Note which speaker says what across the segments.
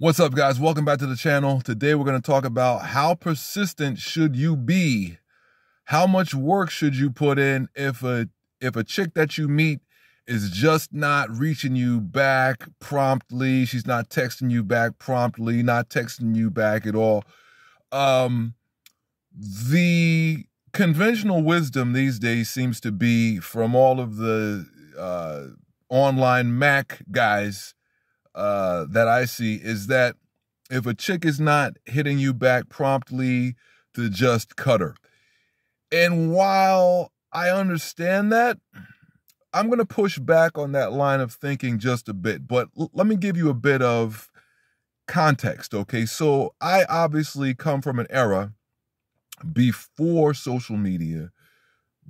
Speaker 1: What's up, guys? Welcome back to the channel. Today we're going to talk about how persistent should you be? How much work should you put in if a chick that you meet is just not reaching you back promptly, she's not texting you back promptly, not texting you back at all. The conventional wisdom these days seems to be from all of the online Mac guys that I see is that if a chick is not hitting you back promptly, to just cut her. And while I understand that, I'm going to push back on that line of thinking just a bit, but let me give you a bit of context, okay? So I obviously come from an era before social media,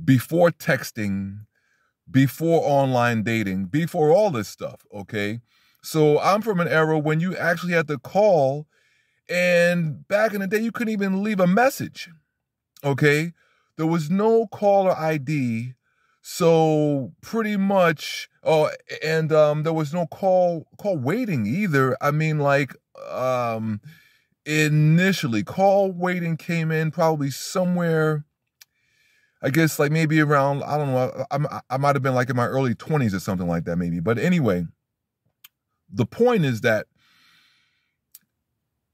Speaker 1: before texting, before online dating, before all this stuff, okay? So I'm from an era when you actually had to call, and back in the day, you couldn't even leave a message, okay? There was no caller ID, so pretty much, there was no call waiting either. I mean, like, initially, call waiting came in probably somewhere, I guess, like maybe around, I don't know, I might have been like in my early 20s or something like that maybe. But anyway, the point is that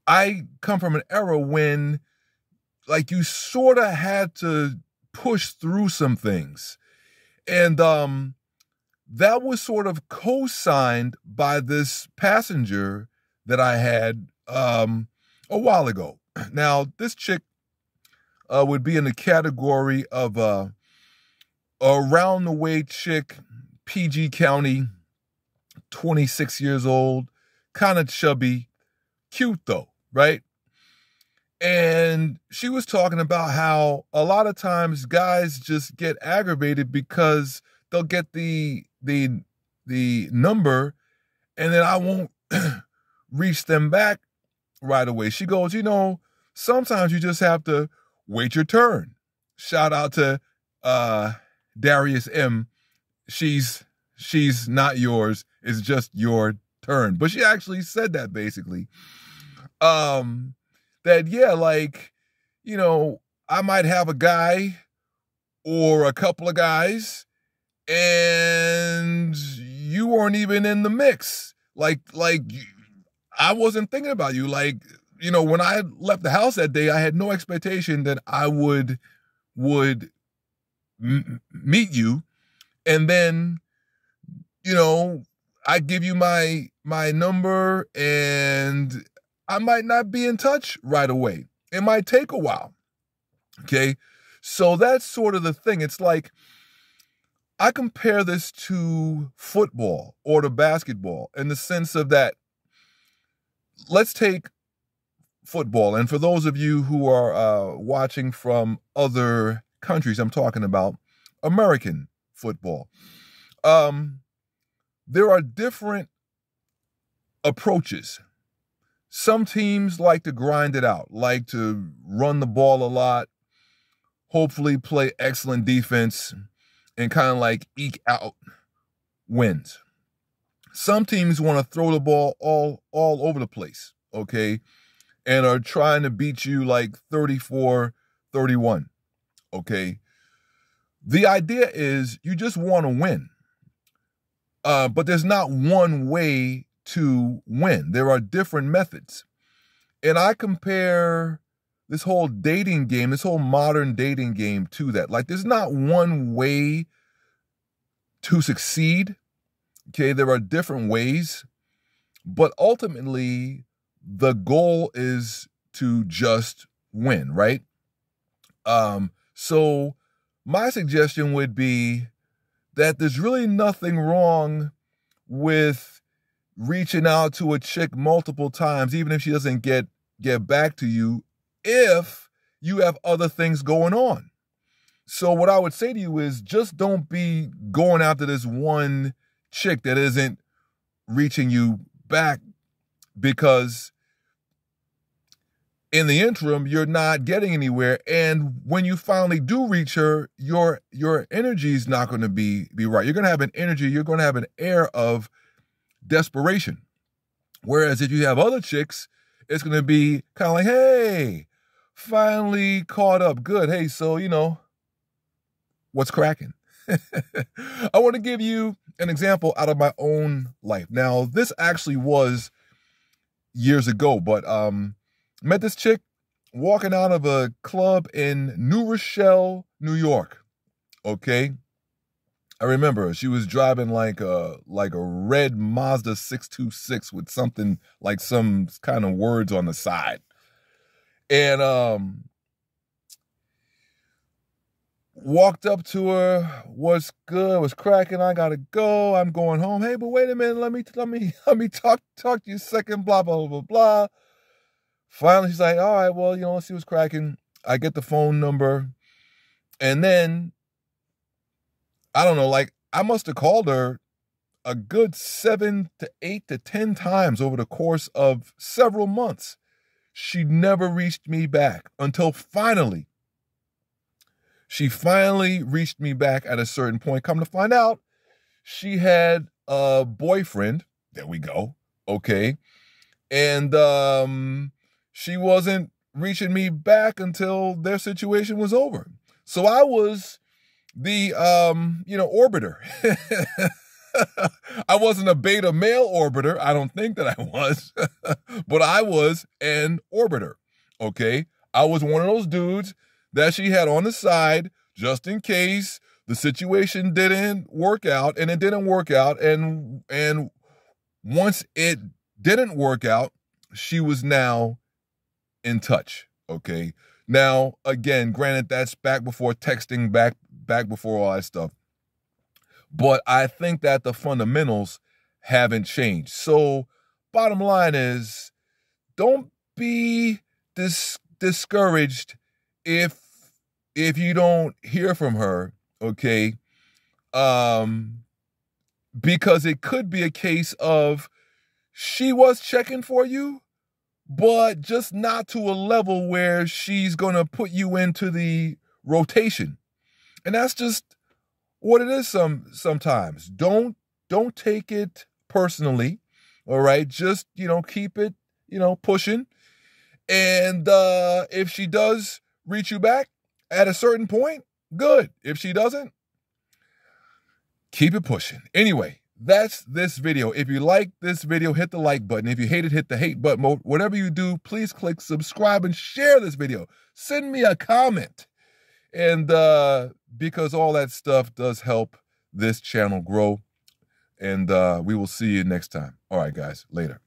Speaker 1: I come from an era when, like, you sort of had to push through some things. And that was sort of co-signed by this passenger that I had a while ago. Now, this chick would be in the category of a round-the-way chick, PG County, 26 years old, kind of chubby, cute though, right? And she was talking about how a lot of times guys just get aggravated because they'll get the number and then I won't reach them back right away. She goes, sometimes you just have to wait your turn. Shout out to Darius M. She's not yours. It's just your turn. But she actually said that basically. That, yeah, like, I might have a guy or a couple of guys and you weren't even in the mix. Like I wasn't thinking about you. Like, when I left the house that day, I had no expectation that I would meet you. And then, I give you my number and I might not be in touch right away. It might take a while. Okay. So that's sort of the thing. It's like, I compare this to football or to basketball in the sense of that, let's take football. And for those of you who are watching from other countries, I'm talking about American football. There are different approaches. Some teams like to grind it out, like to run the ball a lot, hopefully play excellent defense, and kind of like eke out wins. Some teams want to throw the ball all over the place, okay, and are trying to beat you like 34-31, okay? The idea is you just want to win. But there's not one way to win. There are different methods. And I compare this whole dating game, this whole modern dating game to that. Like, there's not one way to succeed. Okay, there are different ways. But ultimately, the goal is to just win, right? So my suggestion would be that there's really nothing wrong with reaching out to a chick multiple times, even if she doesn't get back to you, if you have other things going on. So what I would say to you is just don't be going after this one chick that isn't reaching you back, because in the interim, you're not getting anywhere. And when you finally do reach her, your energy is not going to be right. You're going to have an energy, you're going to have an air of desperation. Whereas if you have other chicks, it's going to be kind of like, hey, finally caught up. Good. Hey, so, what's cracking? I want to give you an example out of my own life. Now, this actually was years ago, but met this chick walking out of a club in New Rochelle, New York. Okay. I remember she was driving like a red Mazda 626 with something like some kind of words on the side. And walked up to her, what's good, what's cracking, I gotta go, I'm going home. Hey, but wait a minute, let me talk to you a second, blah, blah, blah, blah. Finally, she's like, all right, well, let's see what's cracking. I get the phone number. And then, I don't know, like, I must have called her a good 7 to 8 to 10 times over the course of several months. She never reached me back until finally, she finally reached me back at a certain point. Come to find out, she had a boyfriend. There we go. Okay. And she wasn't reaching me back until their situation was over. So I was the, orbiter. I wasn't a beta male orbiter. I don't think that I was, but I was an orbiter. Okay. I was one of those dudes that she had on the side just in case the situation didn't work out, and it didn't work out. And once it didn't work out, she was now in touch. Okay. Now, again, granted, that's back before texting, back before all that stuff. But I think that the fundamentals haven't changed. So bottom line is, don't be discouraged if you don't hear from her, okay? Because it could be a case of she was checking for you, but just not to a level where she's going to put you into the rotation. And that's just what it is sometimes. Don't take it personally, all right? Just, keep it, pushing. And if she does reach you back at a certain point, good. If she doesn't, keep it pushing. Anyway, that's this video. If you like this video, hit the like button. If you hate it, hit the hate button. Whatever you do, please click subscribe and share this video. Send me a comment. And because all that stuff does help this channel grow. And we will see you next time. All right, guys, later.